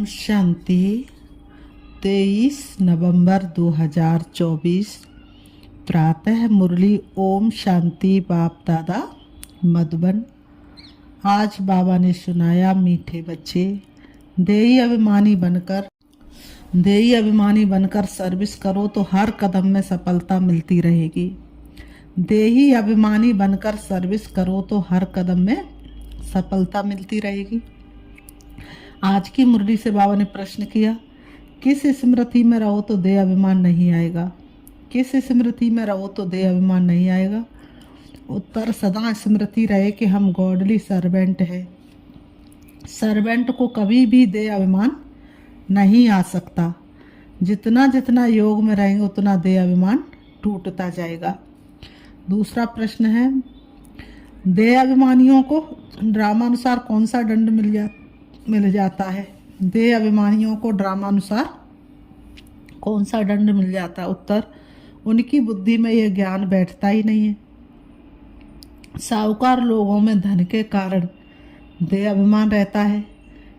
शांति। 23 नवंबर 2024 प्रातः मुरली। ओम शांति। बाप दादा मधुबन। आज बाबा ने सुनाया, मीठे बच्चे, देही अभिमानी बनकर सर्विस करो तो हर कदम में सफलता मिलती रहेगी। देही अभिमानी बनकर सर्विस करो तो हर कदम में सफलता मिलती रहेगी। आज की मुरली से बाबा ने प्रश्न किया, किस स्मृति में रहो तो देह अभिमान नहीं आएगा? किस स्मृति में रहो तो देह अभिमान नहीं आएगा? उत्तर, सदा स्मृति रहे कि हम गॉडली सर्वेंट है। सर्वेंट को कभी भी देह अभिमान नहीं आ सकता। जितना जितना योग में रहेंगे उतना देह अभिमान टूटता जाएगा। दूसरा प्रश्न है, देह अभिमानियों को ड्रामानुसार कौन सा दंड मिल जाता है? देह अभिमानियों को ड्रामानुसार कौन सा दंड मिल जाता है? उत्तर, उनकी बुद्धि में यह ज्ञान बैठता ही नहीं है। साहूकार लोगों में धन के कारण देह अभिमान रहता है,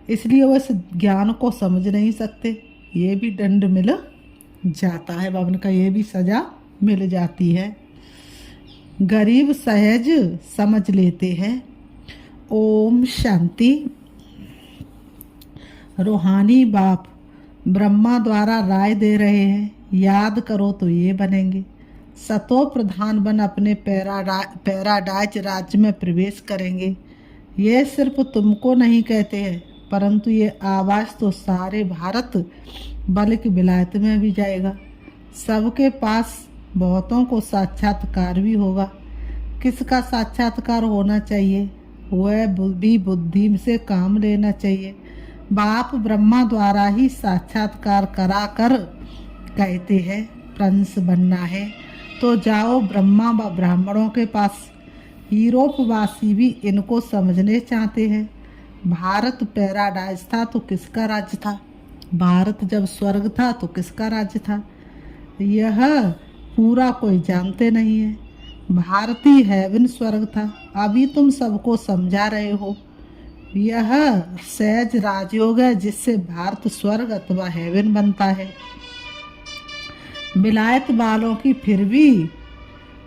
इसलिए वो इस ज्ञान को समझ नहीं सकते। ये भी दंड मिल जाता है। बाबा ने कहा, ये भी सजा मिल जाती है। गरीब सहज समझ लेते हैं। ओम शांति। रूहानी बाप ब्रह्मा द्वारा राय दे रहे हैं, याद करो तो ये बनेंगे। सतो प्रधान बन अपने पैराडाइज राज्य में प्रवेश करेंगे। ये सिर्फ तुमको नहीं कहते हैं, परंतु ये आवाज़ तो सारे भारत बल्कि विलायत में भी जाएगा। सबके पास बहुतों को साक्षात्कार भी होगा। किसका साक्षात्कार होना चाहिए? वह भी बुद्धि से काम लेना चाहिए। बाप ब्रह्मा द्वारा ही साक्षात्कार करा कर कहते हैं, प्रिंस बनना है तो जाओ ब्रह्मा व ब्राह्मणों के पास। यूरोपवासी भी इनको समझने चाहते हैं। भारत पैराडाइज था तो किसका राज्य था? भारत जब स्वर्ग था तो किसका राज्य था? यह पूरा कोई जानते नहीं है। भारतीय हेवन स्वर्ग था। अभी तुम सबको समझा रहे हो। यह सहज राजयोग है जिससे भारत स्वर्ग अथवा हेवन बनता है। विलायत वालों की फिर भी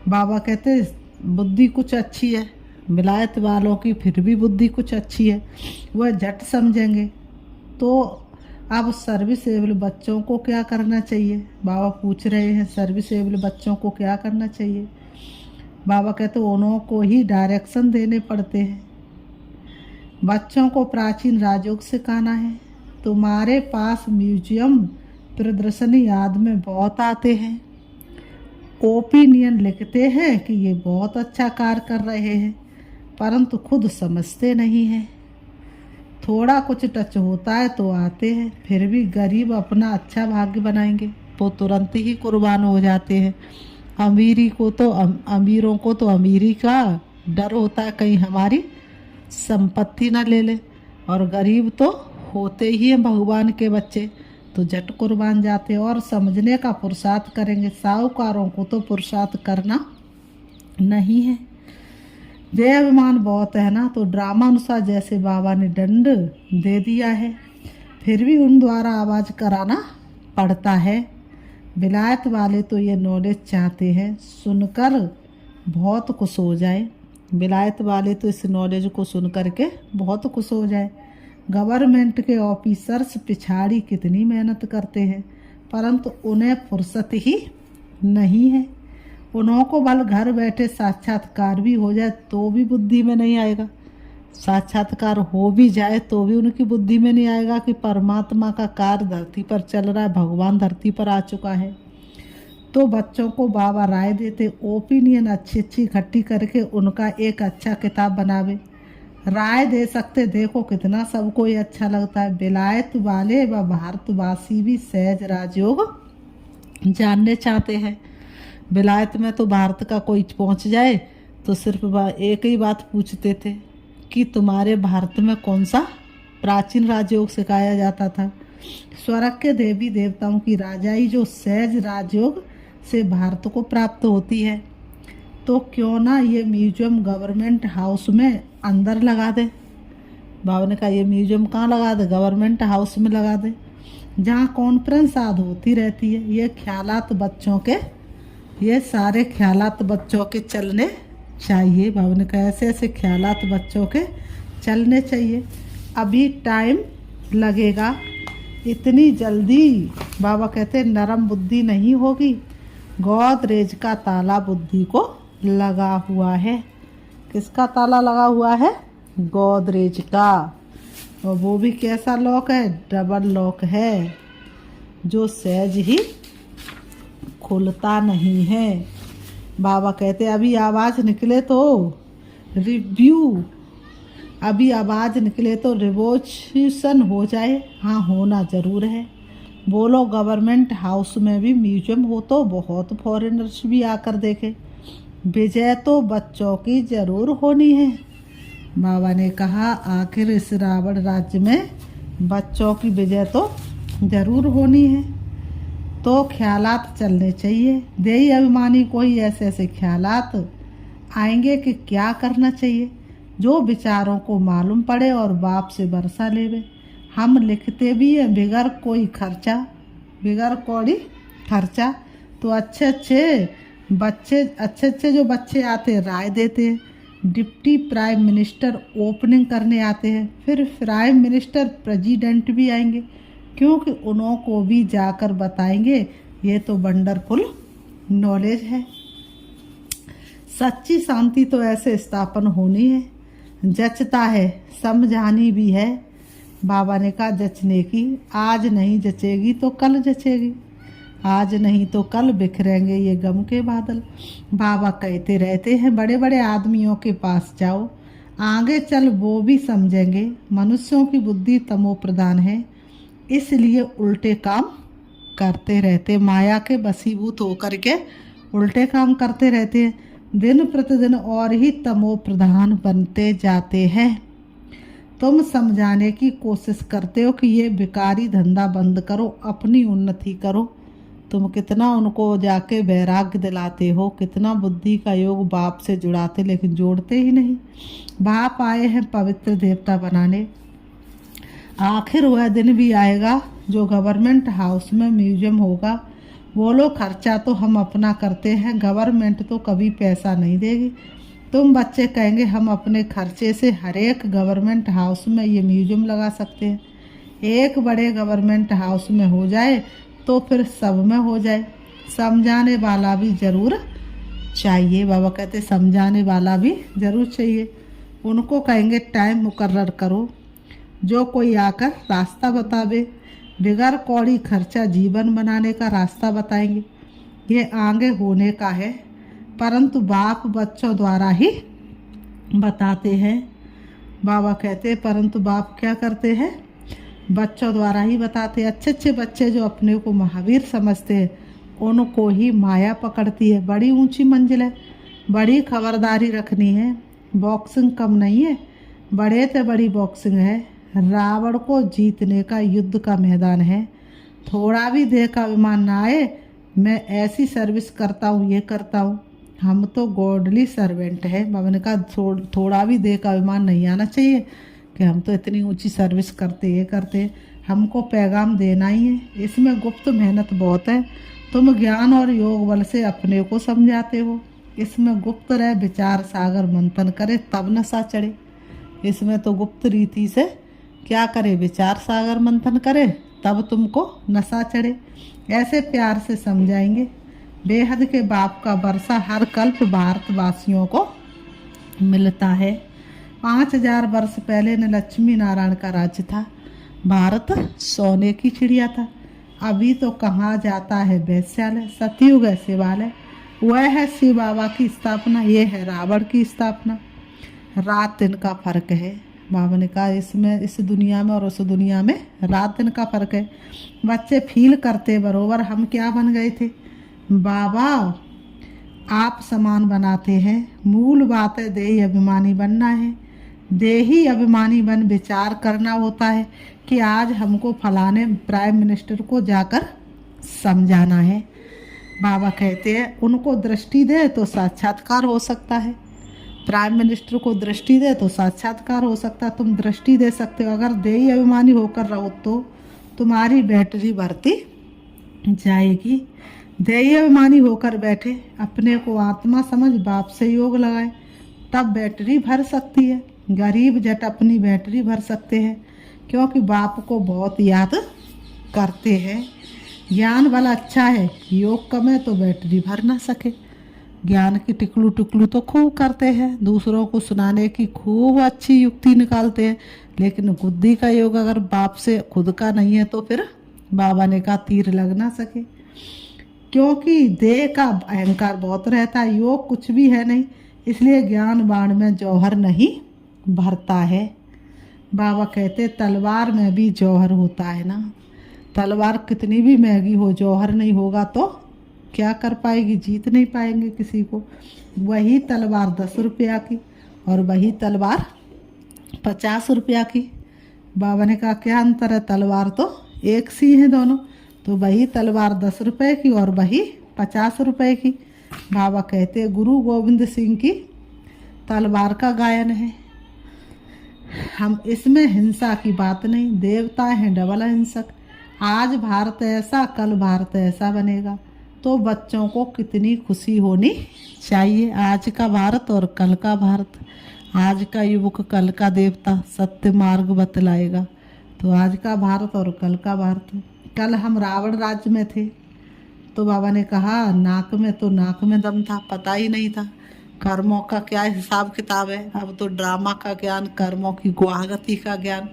बाबा कहते बुद्धि कुछ अच्छी है। विलायत वालों की फिर भी बुद्धि कुछ अच्छी है, वह झट समझेंगे। तो अब सर्विसेबल बच्चों को क्या करना चाहिए? बाबा पूछ रहे हैं, सर्विसेबल बच्चों को क्या करना चाहिए? बाबा कहते उन्हों को ही डायरेक्शन देने पड़ते हैं। बच्चों को प्राचीन राजयोग सिखाना है। तुम्हारे पास म्यूजियम प्रदर्शनी याद में बहुत आते हैं, ओपिनियन लिखते हैं कि ये बहुत अच्छा कार्य कर रहे हैं, परंतु खुद समझते नहीं हैं। थोड़ा कुछ टच होता है तो आते हैं, फिर भी गरीब अपना अच्छा भाग्य बनाएंगे वो तुरंत ही कुर्बान हो जाते हैं। अमीरों को तो अमीरी का डर होता है, कहीं हमारी संपत्ति न ले ले, और गरीब तो होते ही हैं भगवान के बच्चे, तो झट कुर्बान जाते और समझने का पुरुषार्थ करेंगे। साहूकारों को तो पुरुषार्थ करना नहीं है। देह अभिमान बहुत है ना, तो ड्रामा अनुसार जैसे बाबा ने दंड दे दिया है, फिर भी उन द्वारा आवाज़ कराना पड़ता है। विलायत वाले तो ये नॉलेज चाहते हैं, सुनकर बहुत खुश हो जाए। विलायत वाले तो इस नॉलेज को सुन कर के बहुत खुश हो जाए। गवर्नमेंट के ऑफिसर्स पिछाड़ी कितनी मेहनत करते हैं, परंतु उन्हें फुर्सत ही नहीं है। उन्हों को बल घर बैठे साक्षात्कार भी हो जाए तो भी बुद्धि में नहीं आएगा। साक्षात्कार हो भी जाए तो भी उनकी बुद्धि में नहीं आएगा कि परमात्मा का कार्य धरती पर चल रहा है, भगवान धरती पर आ चुका है। तो बच्चों को बाबा राय देते, ओपिनियन अच्छी अच्छी इकट्ठी करके उनका एक अच्छा किताब बनावे। राय दे सकते, देखो कितना सबको ये अच्छा लगता है। विलायत वाले व भारतवासी भी सहज राजयोग जानने चाहते हैं। विलायत में तो भारत का कोई पहुंच जाए तो सिर्फ एक ही बात पूछते थे कि तुम्हारे भारत में कौन सा प्राचीन राजयोग सिखाया जाता था? स्वर्ग के देवी देवताओं की राजाई जो सहज राजयोग से भारत को प्राप्त होती है, तो क्यों ना ये म्यूजियम गवर्नमेंट हाउस में अंदर लगा दे। बाबा ने कहा ये म्यूजियम कहाँ लगा दे, गवर्नमेंट हाउस में लगा दे, जहाँ कॉन्फ्रेंस आदि होती रहती है। ये ख्यालात बच्चों के, ये सारे ख्यालात बच्चों के चलने चाहिए। बाबा ने कहा ऐसे ऐसे ख्यालात बच्चों के चलने चाहिए। अभी टाइम लगेगा, इतनी जल्दी बाबा कहते नरम बुद्धि नहीं होगी। गोदरेज का ताला बुद्धि को लगा हुआ है। किसका ताला लगा हुआ है? गोदरेज का। और वो भी कैसा लॉक है? डबल लॉक है, जो सहज ही खुलता नहीं है। बाबा कहते अभी आवाज़ निकले तो रिव्यू, अभी आवाज़ निकले तो रिवोल्यूशन हो जाए। हाँ, होना ज़रूर है। बोलो गवर्नमेंट हाउस में भी म्यूजियम हो तो बहुत फॉरेनर्स भी आकर देखे। विजय तो बच्चों की ज़रूर होनी है। बाबा ने कहा आखिर इस रावण राज्य में बच्चों की विजय तो ज़रूर होनी है। तो ख्यालात चलने चाहिए। देही अभिमानी को ही ऐसे ऐसे ख्यालात आएंगे कि क्या करना चाहिए, जो विचारों को मालूम पड़े और बाप से भरोसा लेवे। हम लिखते भी हैं बिगर कोई खर्चा, बिगर कौड़ी खर्चा। तो अच्छे अच्छे जो बच्चे आते हैं राय देते हैं। डिप्टी प्राइम मिनिस्टर ओपनिंग करने आते हैं, फिर प्राइम मिनिस्टर प्रेसिडेंट भी आएंगे, क्योंकि उन्हों को भी जाकर बताएंगे। ये तो वंडरफुल नॉलेज है। सच्ची शांति तो ऐसे स्थापन होनी है, जचता है, समझानी भी है। बाबा ने कहा जचने की, आज नहीं जचेगी तो कल जचेगी, आज नहीं तो कल बिखरेंगे ये गम के बादल। बाबा कहते रहते हैं बड़े बड़े आदमियों के पास जाओ, आगे चल वो भी समझेंगे। मनुष्यों की बुद्धि तमो प्रधान है, इसलिए उल्टे काम करते रहते, माया के वशीभूत होकर के उल्टे काम करते रहते हैं। दिन प्रतिदिन और ही तमो प्रधान बनते जाते हैं। तुम समझाने की कोशिश करते हो कि ये बेकारी धंधा बंद करो, अपनी उन्नति करो। तुम कितना उनको जाके वैराग्य दिलाते हो, कितना बुद्धि का योग बाप से जुड़ाते, लेकिन जोड़ते ही नहीं। बाप आए हैं पवित्र देवता बनाने। आखिर वह दिन भी आएगा जो गवर्नमेंट हाउस में म्यूजियम होगा। बोलो खर्चा तो हम अपना करते हैं, गवर्नमेंट तो कभी पैसा नहीं देगी। तुम बच्चे कहेंगे हम अपने खर्चे से हर एक गवर्नमेंट हाउस में ये म्यूजियम लगा सकते हैं। एक बड़े गवर्नमेंट हाउस में हो जाए तो फिर सब में हो जाए। समझाने वाला भी ज़रूर चाहिए। बाबा कहते समझाने वाला भी ज़रूर चाहिए। उनको कहेंगे टाइम मुकर्रर करो, जो कोई आकर रास्ता बतावे, बिगर कौड़ी खर्चा जीवन बनाने का रास्ता बताएंगे। ये आगे होने का है, परंतु बाप बच्चों द्वारा ही बताते हैं। बाबा कहते परंतु बाप क्या करते हैं? बच्चों द्वारा ही बताते। अच्छे अच्छे बच्चे जो अपने को महावीर समझते हैं, उनको ही माया पकड़ती है। बड़ी ऊंची मंजिल है, बड़ी खबरदारी रखनी है। बॉक्सिंग कम नहीं है, बड़े से बड़ी बॉक्सिंग है। रावण को जीतने का युद्ध का मैदान है। थोड़ा भी देह का अभिमान ना आए, मैं ऐसी सर्विस करता हूँ, ये करता हूँ। हम तो गॉडली सर्वेंट है। बाबा ने कहा थोड़ा भी देह का अभिमान नहीं आना चाहिए कि हम तो इतनी ऊंची सर्विस करते, ये करते। हमको पैगाम देना ही है। इसमें गुप्त मेहनत बहुत है। तुम ज्ञान और योग बल से अपने को समझाते हो, इसमें गुप्त रहे विचार सागर मंथन करे तब नशा चढ़े। इसमें तो गुप्त रीति से क्या करे, विचार सागर मंथन करे तब तुमको नशा चढ़े। ऐसे प्यार से समझाएंगे। बेहद के बाप का वर्षा हर कल्प भारतवासियों को मिलता है। 5000 वर्ष पहले न लक्ष्मी नारायण का राज्य था। भारत सोने की चिड़िया था। अभी तो कहाँ जाता है वैश्यालय, सतयुग है शिवालय। वह है शिव बाबा की स्थापना, ये है रावण की स्थापना। रात दिन का फर्क है। बाबा ने कहा इसमें, इस दुनिया में और उस दुनिया में रात दिन का फर्क है। बच्चे फील करते बरोबर हम क्या बन गए थे। बाबा आप समान बनाते हैं। मूल बात है देही अभिमानी बनना है। देही अभिमानी बन विचार करना होता है कि आज हमको फलाने प्राइम मिनिस्टर को जाकर समझाना है। बाबा कहते हैं उनको दृष्टि दे तो साक्षात्कार हो सकता है। प्राइम मिनिस्टर को दृष्टि दे तो साक्षात्कार हो सकता है, तुम दृष्टि दे सकते हो। अगर देही अभिमानी होकर रहो तो तुम्हारी बैटरी बढ़ती जाएगी। देही अभिमानी होकर बैठे, अपने को आत्मा समझ बाप से योग लगाए, तब बैटरी भर सकती है। गरीब जट अपनी बैटरी भर सकते हैं, क्योंकि बाप को बहुत याद करते हैं। ज्ञान वाला अच्छा है, योग कम है तो बैटरी भर ना सके। ज्ञान की टिकलू टिकलू तो खूब करते हैं, दूसरों को सुनाने की खूब अच्छी युक्ति निकालते हैं, लेकिन बुद्धि का योग अगर बाप से खुद का नहीं है तो फिर बाबा ने कहा तीर लग ना सके। क्योंकि देह का अहंकार बहुत रहता है, योग कुछ भी है नहीं, इसलिए ज्ञान बाण में जौहर नहीं भरता है। बाबा कहते तलवार में भी जौहर होता है ना। तलवार कितनी भी महंगी हो, जौहर नहीं होगा तो क्या कर पाएगी, जीत नहीं पाएंगे किसी को। वही तलवार 10 रुपया की और वही तलवार 50 रुपया की। बाबा ने कहा क्या अंतर है, तलवार तो एक सी है दोनों। तो वही तलवार 10 रुपए की और वही 50 रुपए की। बाबा कहते गुरु गोविंद सिंह की तलवार का गायन है। हम इसमें हिंसा की बात नहीं, देवता हैं डबल हिंसक। आज भारत ऐसा, कल भारत ऐसा बनेगा, तो बच्चों को कितनी खुशी होनी चाहिए। आज का भारत और कल का भारत, आज का युवक कल का देवता, सत्य मार्ग बतलाएगा। तो आज का भारत और कल का भारत। कल हम रावण राज्य में थे तो बाबा ने कहा नाक में दम था, पता ही नहीं था कर्मों का क्या हिसाब किताब है। अब तो ड्रामा का ज्ञान, कर्मों की गुआगति का ज्ञान,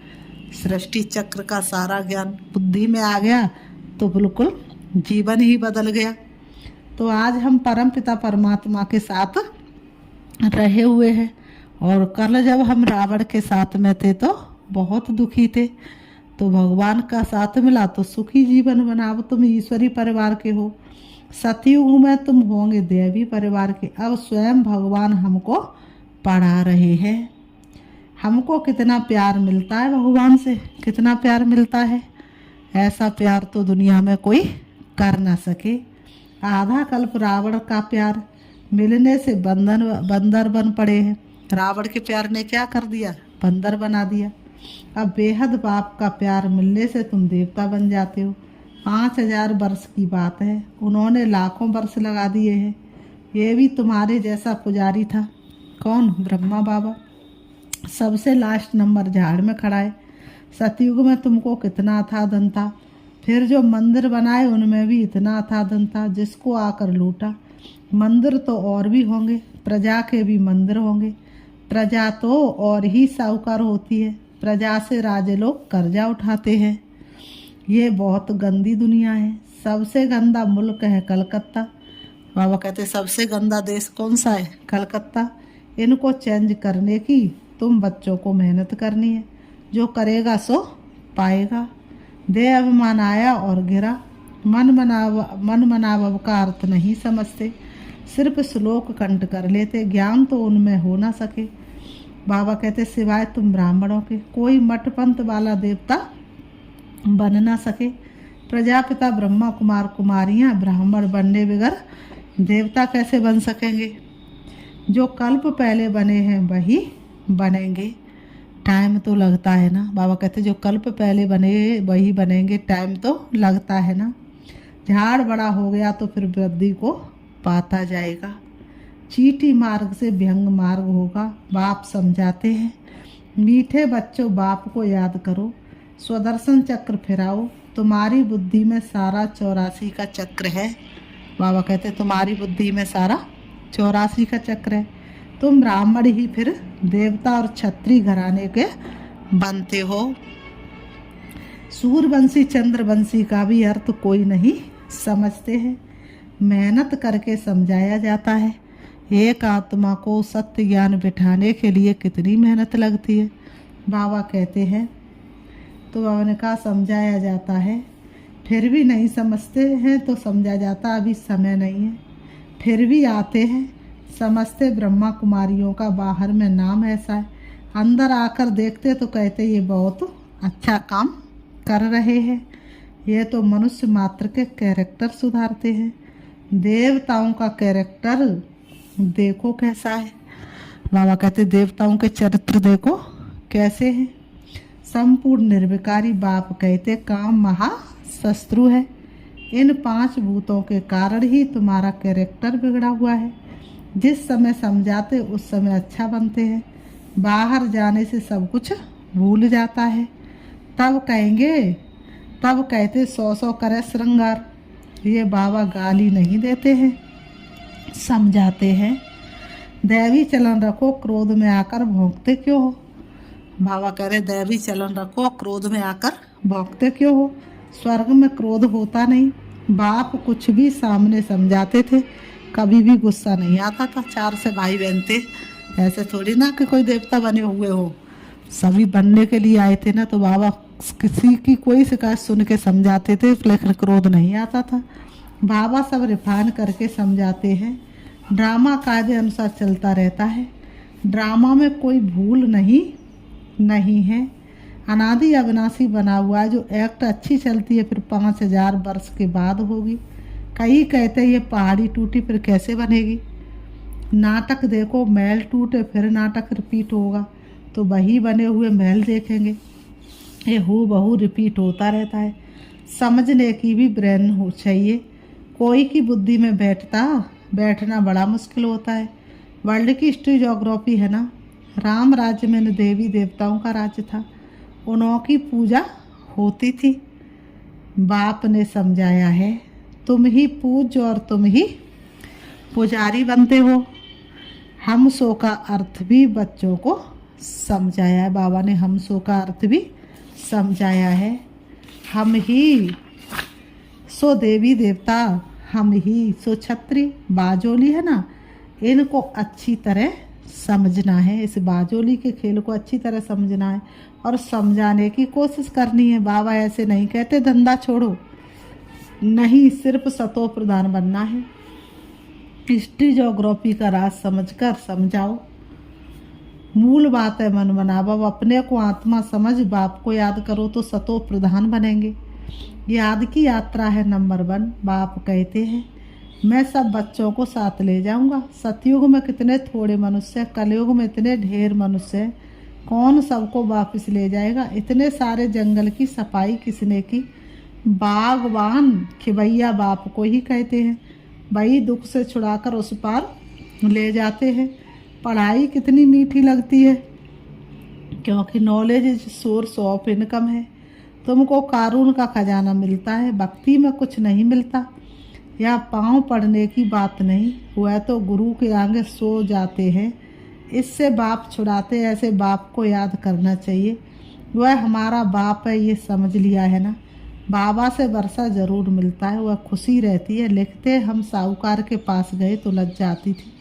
सृष्टि चक्र का सारा ज्ञान बुद्धि में आ गया, तो बिल्कुल जीवन ही बदल गया। तो आज हम परम पिता परमात्मा के साथ रहे हुए हैं, और कल जब हम रावण के साथ में थे तो बहुत दुखी थे, तो भगवान का साथ मिला तो सुखी जीवन बना। अब तुम ईश्वरी परिवार के हो, सतयुग में तुम होंगे देवी परिवार के। अब स्वयं भगवान हमको पढ़ा रहे हैं। हमको कितना प्यार मिलता है भगवान से, कितना प्यार मिलता है, ऐसा प्यार तो दुनिया में कोई कर ना सके। आधा कल्प रावण का प्यार मिलने से बंदर बन पड़े हैं। रावण के प्यार ने क्या कर दिया, बंदर बना दिया। अब बेहद बाप का प्यार मिलने से तुम देवता बन जाते हो। 5000 वर्ष की बात है, उन्होंने लाखों वर्ष लगा दिए हैं। ये भी तुम्हारे जैसा पुजारी था। कौन, ब्रह्मा बाबा, सबसे लास्ट नंबर झाड़ में खड़ा है। सतयुग में तुमको कितना था धन था, फिर जो मंदिर बनाए उनमें भी इतना था धन था, जिसको आकर लूटा। मंदिर तो और भी होंगे, प्रजा के भी मंदिर होंगे। प्रजा तो और ही साहूकार होती है, प्रजा से राजे लोग कर्जा उठाते हैं। ये बहुत गंदी दुनिया है। सबसे गंदा मुल्क है कलकत्ता। बाबा कहते सबसे गंदा देश कौन सा है, कलकत्ता। इनको चेंज करने की तुम बच्चों को मेहनत करनी है, जो करेगा सो पाएगा। दे अभिमान आया और गिरा। मन मनाव का अर्थ नहीं समझते, सिर्फ श्लोक कंठ कर लेते, ज्ञान तो उनमें हो ना सके। बाबा कहते सिवाय तुम ब्राह्मणों के कोई मठ पंथ वाला देवता बन ना सके। प्रजापिता ब्रह्मा कुमार कुमारियाँ ब्राह्मण बनने बगैर देवता कैसे बन सकेंगे। जो कल्प पहले बने हैं वही बनेंगे, टाइम तो लगता है ना। बाबा कहते जो कल्प पहले बने वही बनेंगे, टाइम तो लगता है ना। झाड़ बड़ा हो गया तो फिर वृद्धि को पाता जाएगा। चीटी मार्ग से व्यंग मार्ग होगा, बाप समझाते हैं। मीठे बच्चों बाप को याद करो, स्वदर्शन चक्र फिराओ। तुम्हारी बुद्धि में सारा 84 का चक्र है। बाबा कहते तुम्हारी बुद्धि में सारा 84 का चक्र है। तुम ब्राह्मण ही फिर देवता और क्षत्रिय घराने के बनते हो। सूर्यवंशी चंद्रवंशी का भी अर्थ कोई नहीं समझते हैं, मेहनत करके समझाया जाता है। एक आत्मा को सत्य ज्ञान बिठाने के लिए कितनी मेहनत लगती है, बाबा कहते हैं। तो बाबा ने कहा समझाया जाता है, फिर भी नहीं समझते हैं तो समझा जाता, अभी समय नहीं है। फिर भी आते हैं, समझते ब्रह्मा कुमारियों का बाहर में नाम ऐसा है, अंदर आकर देखते तो कहते ये बहुत अच्छा काम कर रहे हैं। ये तो मनुष्य मात्र के कैरेक्टर सुधारते हैं, देवताओं का कैरेक्टर देखो कैसा है। बाबा कहते देवताओं के चरित्र देखो कैसे हैं। संपूर्ण निर्विकारी बाप कहते काम महाशत्रु है। इन 5 भूतों के कारण ही तुम्हारा कैरेक्टर बिगड़ा हुआ है। जिस समय समझाते उस समय अच्छा बनते हैं, बाहर जाने से सब कुछ भूल जाता है। तब कहते 100 करे श्रृंगार। ये बाबा गाली नहीं देते हैं, समझाते हैं। दैवी चलन रखो, क्रोध में आकर भौंकते क्यों हो। बाबा कह रहे दैवी चलन रखो, क्रोध में आकर भौंकते क्यों हो। स्वर्ग में क्रोध होता नहीं। बाप कुछ भी सामने समझाते थे, कभी भी गुस्सा नहीं आता था। 4 से भाई बहन थे, ऐसे थोड़ी ना कि कोई देवता बने हुए हो। सभी बनने के लिए आए थे ना, तो बाबा किसी की कोई शिकायत सुन के समझाते थे, लेकिन क्रोध नहीं आता था। बाबा सब रिफाइन करके समझाते हैं। ड्रामा कायदे अनुसार चलता रहता है। ड्रामा में कोई भूल नहीं है। अनादि अविनाशी बना हुआ है। जो एक्ट अच्छी चलती है फिर 5000 वर्ष के बाद होगी। कई कहते हैं ये पहाड़ी टूटी फिर कैसे बनेगी। नाटक देखो, महल टूटे फिर नाटक रिपीट होगा, तो वही बने हुए महल देखेंगे। ये हूबहू रिपीट होता रहता है। समझने की भी ब्रेन हो चाहिए। कोई की बुद्धि में बैठना बड़ा मुश्किल होता है। वर्ल्ड की हिस्ट्री ज्योग्राफी है ना। राम राज्य में देवी देवताओं का राज्य था, उन्हों की पूजा होती थी। बाप ने समझाया है तुम ही पूज्य और तुम ही पुजारी बनते हो। हम सो का अर्थ भी बच्चों को समझाया है। बाबा ने हम सो का अर्थ भी समझाया है। हम ही सो देवी देवता, हम ही सो छत्री। बाजोली है ना, इनको अच्छी तरह समझना है। इस बाजोली के खेल को अच्छी तरह समझना है और समझाने की कोशिश करनी है। बाबा ऐसे नहीं कहते धंधा छोड़ो, नहीं, सिर्फ सतो प्रधान बनना है। हिस्ट्री ज्योग्राफी का राज समझकर समझाओ। मूल बात है मन बनाओ। अपने को आत्मा समझ बाप को याद करो तो सतो प्रधान बनेंगे। याद की यात्रा है नंबर 1। बाप कहते हैं मैं सब बच्चों को साथ ले जाऊंगा। सतयुग में कितने थोड़े मनुष्य, कलयुग में इतने ढेर मनुष्य, कौन सबको वापस ले जाएगा। इतने सारे जंगल की सफाई किसने की। बागवान खिवैया बाप को ही कहते हैं। वही दुख से छुड़ाकर उस पार ले जाते हैं। पढ़ाई कितनी मीठी लगती है, क्योंकि knowledge is source of income है। तुमको कारून का खजाना मिलता है, भक्ति में कुछ नहीं मिलता। या पाँव पड़ने की बात नहीं, वह तो गुरु के आगे सो जाते हैं। इससे बाप छुड़ाते, ऐसे बाप को याद करना चाहिए। वह हमारा बाप है, ये समझ लिया है ना। बाबा से वर्षा जरूर मिलता है, वह खुशी रहती है। लिखते हम साहूकार के पास गए तो लज्जा आती थी।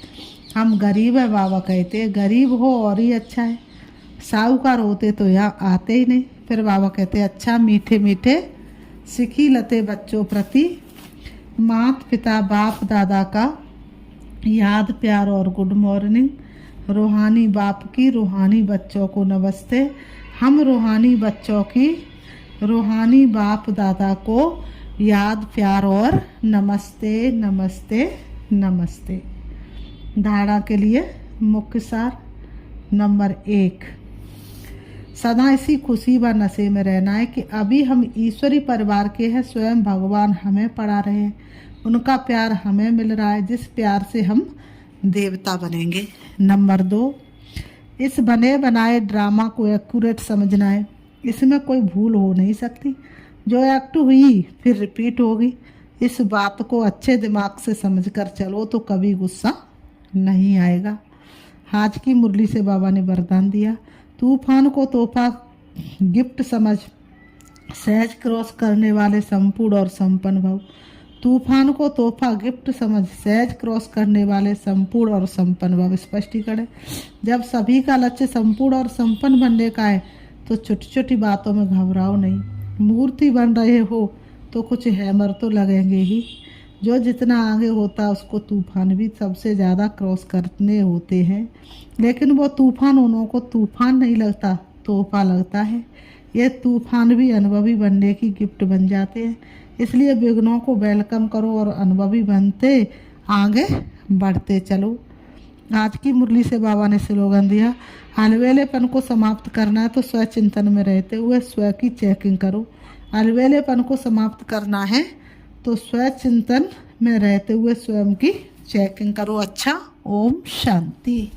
हम गरीब है, बाबा कहते गरीब हो और ही अच्छा है। साहूकार होते तो यहाँ आते ही नहीं। फिर बाबा कहते अच्छा मीठे मीठे सिखी लते बच्चों प्रति मात पिता बाप दादा का याद प्यार और गुड मॉर्निंग। रूहानी बाप की रूहानी बच्चों को नमस्ते। हम रूहानी बच्चों की रूहानी बाप दादा को याद प्यार और नमस्ते नमस्ते नमस्ते। धारणा के लिए मुख्य सार नंबर 1, सदा इसी खुशी व नशे में रहना है कि अभी हम ईश्वरी परिवार के हैं। स्वयं भगवान हमें पढ़ा रहे हैं, उनका प्यार हमें मिल रहा है, जिस प्यार से हम देवता बनेंगे। नंबर 2, इस बने बनाए ड्रामा को एक्यूरेट समझना है। इसमें कोई भूल हो नहीं सकती। जो एक्ट हुई फिर रिपीट होगी। इस बात को अच्छे दिमाग से समझकर चलो तो कभी गुस्सा नहीं आएगा। आज की मुरली से बाबा ने वरदान दिया, तूफान को तोहफा गिफ्ट समझ, सहज क्रॉस करने वाले संपूर्ण और संपन्न भव। तूफान को तोहफा गिफ्ट समझ, सहज क्रॉस करने वाले संपूर्ण और संपन्न भव। स्पष्टीकरण, जब सभी का लक्ष्य संपूर्ण और संपन्न बनने का है तो छोटी छोटी बातों में घबराओ नहीं। मूर्ति बन रहे हो तो कुछ हैमर तो लगेंगे ही। जो जितना आगे होता उसको तूफान भी सबसे ज़्यादा क्रॉस करने होते हैं, लेकिन वो तूफान उन्हों को तूफान नहीं लगता, तोहफा लगता है। ये तूफान भी अनुभवी बनने की गिफ्ट बन जाते हैं। इसलिए विघ्नों को वेलकम करो और अनुभवी बनते आगे बढ़ते चलो। आज की मुरली से बाबा ने स्लोगन दिया, अलवेलेपन को समाप्त करना है तो स्व चिंतन में रहते हुए स्व की चेकिंग करो। अलवेलेपन को समाप्त करना है तो स्व चिंतन में रहते हुए स्वयं की चेकिंग करो। अच्छा, ओम शांति।